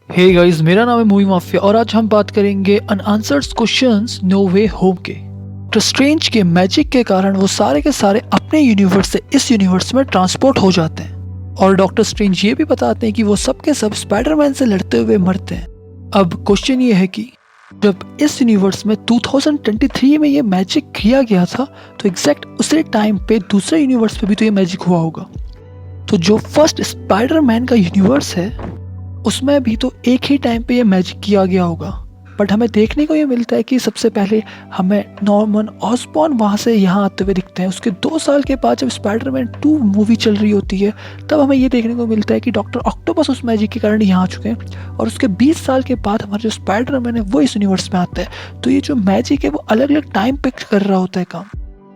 Hey guys, मेरा नाम है मूवी माफिया और आज हम बात करेंगे अनआंसर्ड क्वेश्चंस नो वे होम के। डॉक्टर स्ट्रेंज के मैजिक के कारण वो सारे के सारे अपने यूनिवर्स से इस यूनिवर्स में ट्रांसपोर्ट हो जाते हैं और डॉक्टर स्ट्रेंज ये भी बताते हैं कि वो सब के सब स्पाइडरमैन से लड़ते हुए मरते हैं। अब क्वेश्चन ये है कि जब इस यूनिवर्स में 2023 में ये मैजिक किया गया था तो एग्जैक्ट उसी टाइम पे दूसरे यूनिवर्स पे भी तो ये मैजिक हुआ होगा। तो जो फर्स्ट स्पाइडरमैन का यूनिवर्स है उसमें भी तो एक ही टाइम पे ये मैजिक किया गया होगा, बट हमें देखने को ये मिलता है कि सबसे पहले हमें नॉर्मन ऑसबॉर्न वहाँ से यहाँ आते हुए दिखते हैं। उसके 2 साल के बाद जब स्पाइडरमैन 2 मूवी चल रही होती है तब हमें ये देखने को मिलता है कि डॉक्टर ऑक्टोपस उस मैजिक के कारण यहाँ आ चुके हैं और उसके 20 साल के बाद हमारा जो स्पाइडरमैन है वो इस यूनिवर्स में आता है। तो ये जो मैजिक है वो अलग अलग टाइम पे कर रहा होता है काम,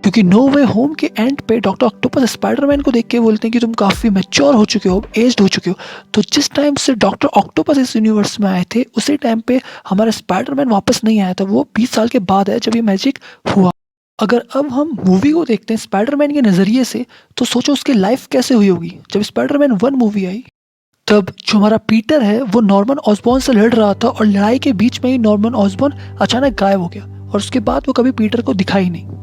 क्योंकि नो वे होम के एंड पे डॉक्टर ऑक्टोपस स्पाइडरमैन को देख के बोलते हैं कि तुम काफ़ी मैच्योर हो चुके हो, एज्ड हो चुके हो। तो जिस टाइम से डॉक्टर ऑक्टोपस इस यूनिवर्स में आए थे उसी टाइम पे हमारा स्पाइडरमैन वापस नहीं आया था। वो 20 साल के बाद है जब ये मैजिक हुआ। अगर अब हम मूवी को देखते हैं स्पाइडरमैन के नज़रिए से तो सोचो उसकी लाइफ कैसे हुई होगी। जब स्पाइडरमैन 1 मूवी आई तब जो हमारा पीटर है वो नॉर्मन ऑसबॉर्न से लड़ रहा था और लड़ाई के बीच में ही नॉर्मन ऑसबॉर्न अचानक गायब हो गया और उसके बाद वो कभी पीटर को दिखा ही नहीं।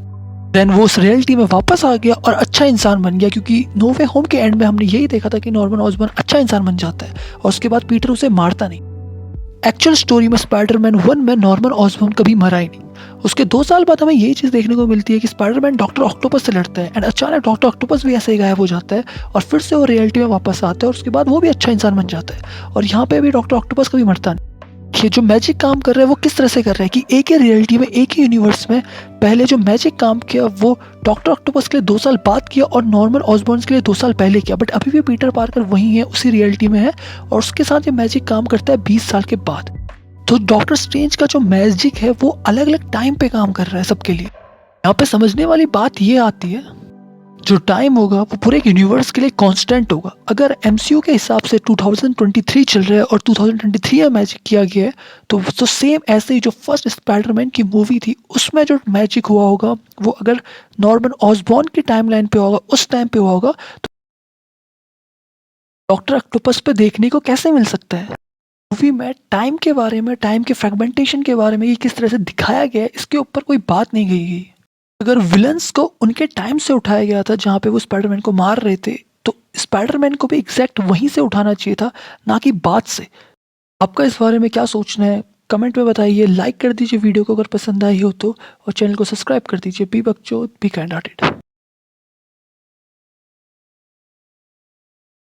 देन वो उस रियलिटी में वापस आ गया और अच्छा इंसान बन गया, क्योंकि नो वे होम के एंड में हमने यही देखा था कि नॉर्मन ऑसबॉर्न अच्छा इंसान बन जाता है और उसके बाद पीटर उसे मारता नहीं। एक्चुअल स्टोरी में स्पाइडरमैन 1 में नॉर्मन ऑसबॉर्न कभी मरा ही नहीं। उसके 2 साल बाद हमें यही चीज़ देखने को मिलती है कि स्पाइडरमैन डॉक्टर ऑक्टोपस से लड़ता है एंड अचानक डॉक्टर ऑक्टोपस भी ऐसे ही गायब हो जाता है और फिर से वो रियलिटी में वापस आता है और उसके बाद वो भी अच्छा इंसान बन जाता है। और यहाँ पे भी डॉक्टर ऑक्टोपस कभी मरता नहीं। ये जो मैजिक काम कर रहा है वो किस तरह से कर रहा है कि एक ही रियलिटी में एक ही यूनिवर्स में पहले जो मैजिक काम किया वो डॉक्टर ऑक्टोपस के लिए 2 साल बाद किया और नॉर्मन ऑसबॉर्न के लिए 2 साल पहले किया, बट अभी भी पीटर पार्कर वही है, उसी रियलिटी में है और उसके साथ ये मैजिक काम करता है 20 साल के बाद। तो डॉक्टर स्ट्रेंज का जो मैजिक है वो अलग अलग टाइम पे काम कर रहा है सबके लिए। यहाँ पे समझने वाली बात ये आती है जो टाइम होगा वो पूरे एक यूनिवर्स के लिए कांस्टेंट होगा। अगर एमसीयू के हिसाब से 2023 चल रहा है और 2023 में मैजिक किया गया है तो सेम ऐसे ही जो फर्स्ट स्पाइडरमैन की मूवी थी उसमें जो मैजिक हुआ होगा वो अगर नॉर्मन ऑसबॉर्न की टाइमलाइन पे होगा उस टाइम पे हुआ होगा तो डॉक्टर ऑक्टोपस पे देखने को कैसे मिल सकता है। मूवी में टाइम के बारे में, टाइम के फ्रेगमेंटेशन के बारे में ये किस तरह से दिखाया गया है इसके ऊपर कोई बात नहीं कही गई। अगर विलन्स को उनके टाइम से उठाया गया था जहाँ पे वो स्पाइडरमैन को मार रहे थे तो स्पाइडरमैन को भी एग्जैक्ट वहीं से उठाना चाहिए था, ना कि बाद से। आपका इस बारे में क्या सोचना है कमेंट में बताइए। लाइक कर दीजिए वीडियो को अगर पसंद आई हो तो और चैनल को सब्सक्राइब कर दीजिए। बी बकचोद बी काइंड हार्टेड।